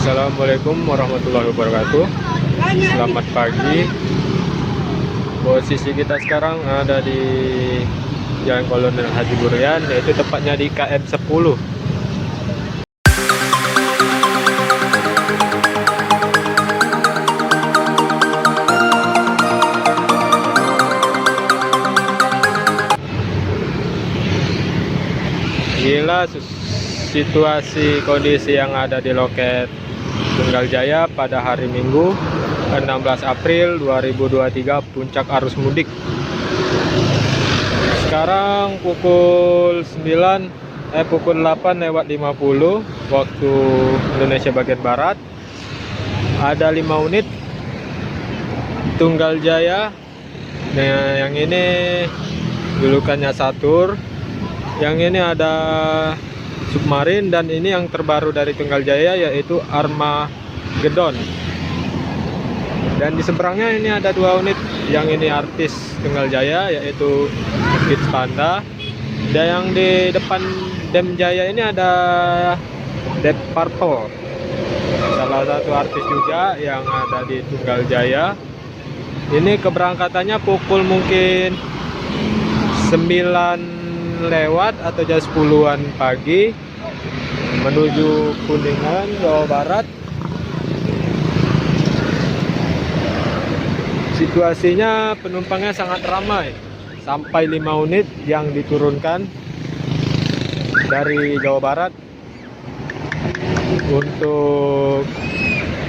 Assalamualaikum warahmatullahi wabarakatuh. Selamat pagi. Posisi kita sekarang ada di Jalan Kolonel Haji Burian, yaitu tepatnya di KM 10. Inilah situasi kondisi yang ada di loket Tunggal Jaya pada hari Minggu 16 April 2023, puncak arus mudik. Sekarang pukul 8:50 waktu Indonesia bagian Barat. Ada 5 unit Tunggal Jaya. Nah, yang ini julukannya Satur. Yang ini ada Submarin, dan ini yang terbaru dari Tunggal Jaya yaitu Armageddon. Dan di seberangnya ini ada 2 unit, yang ini artis Tunggal Jaya yaitu Kids Panda, dan yang di depan Dem Jaya ini ada Deep Purple, salah satu artis juga yang ada di Tunggal Jaya. Ini keberangkatannya pukul mungkin 9 lewat atau jam 10-an pagi menuju Kuningan, Jawa Barat. Situasinya penumpangnya sangat ramai, sampai 5 unit yang diturunkan dari Jawa Barat untuk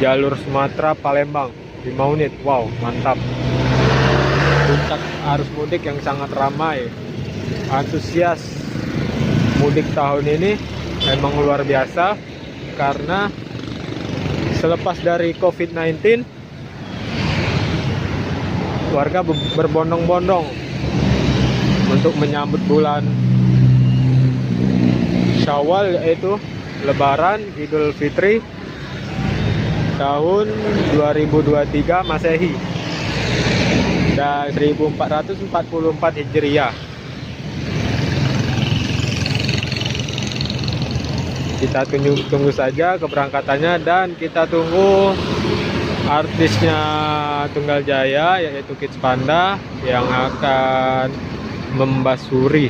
jalur Sumatera Palembang. 5 unit, wow, mantap. Puncak arus mudik yang sangat ramai. Antusias mudik tahun ini memang luar biasa, karena selepas dari COVID-19 warga berbondong-bondong untuk menyambut bulan Syawal, yaitu Lebaran Idul Fitri tahun 2023 Masehi dan 1444 Hijriah. Kita tunggu saja keberangkatannya, dan kita tunggu artisnya Tunggal Jaya yaitu Kids Panda yang akan membasuri.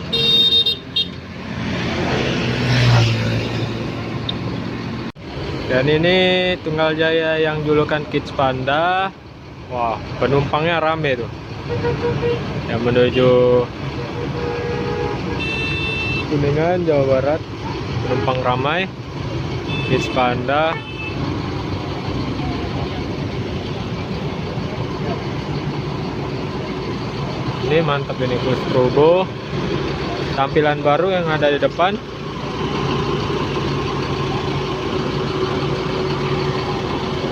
Dan ini Tunggal Jaya yang julukan Kids Panda. Wah, penumpangnya rame tuh yang menuju Kuningan, Jawa Barat. Penumpang ramai. Kids Panda. Ini mantap, ini Bus Probo. Tampilan baru yang ada di depan.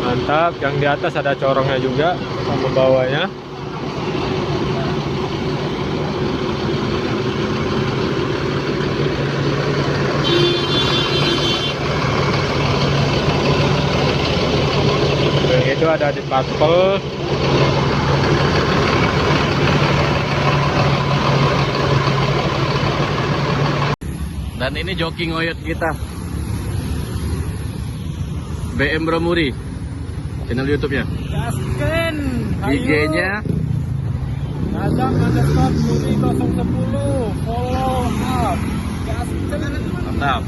Mantap, yang di atas ada corongnya juga sama bawahnya. Itu ada di Purple. Dan ini joki ngoyot kita, BM Bromuri, channel YouTube-nya. Gasken, IG-nya Adam_Muri010, follow up. Gasken. mantap.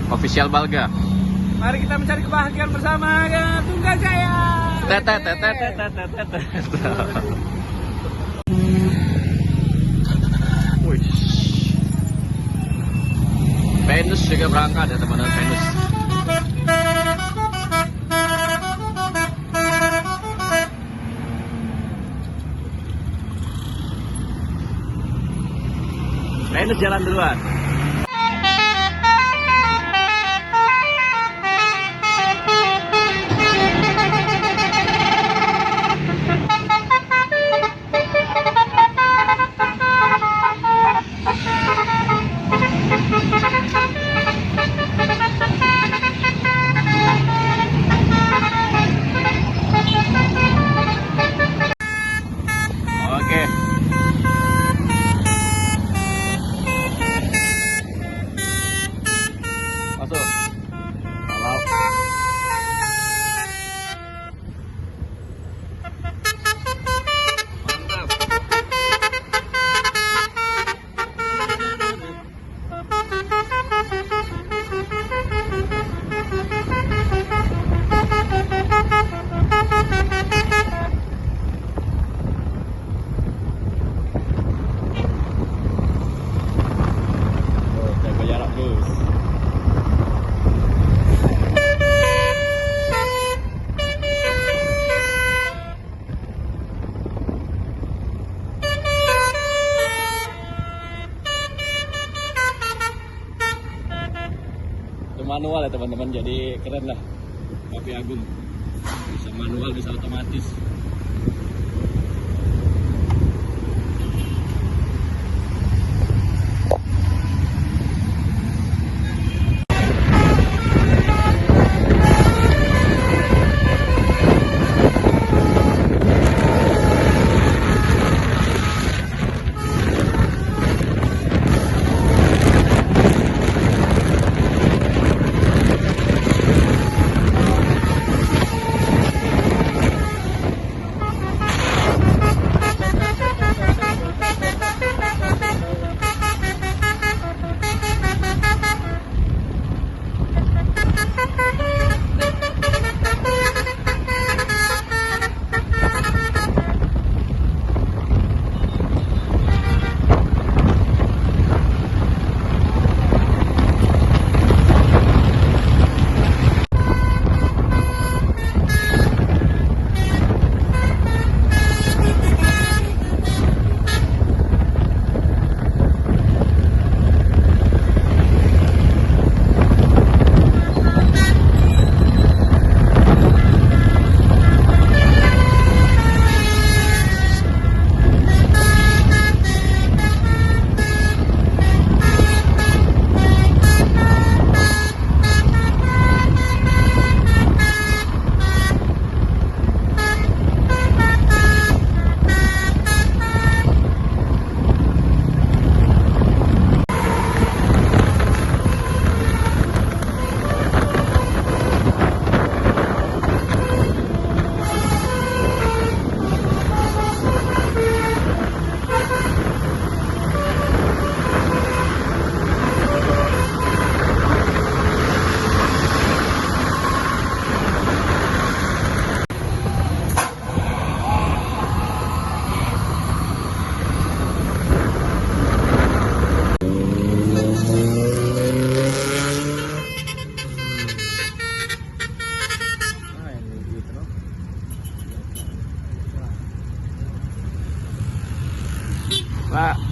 Official Balga. Mari kita mencari kebahagiaan bersama ya, Tunggal Jaya. Wih. Venus juga berangkat ya, teman-teman. Venus. Venus jalan duluan. manual ya teman-teman, jadi keren lah Papi Agung, bisa manual bisa otomatis. Pak,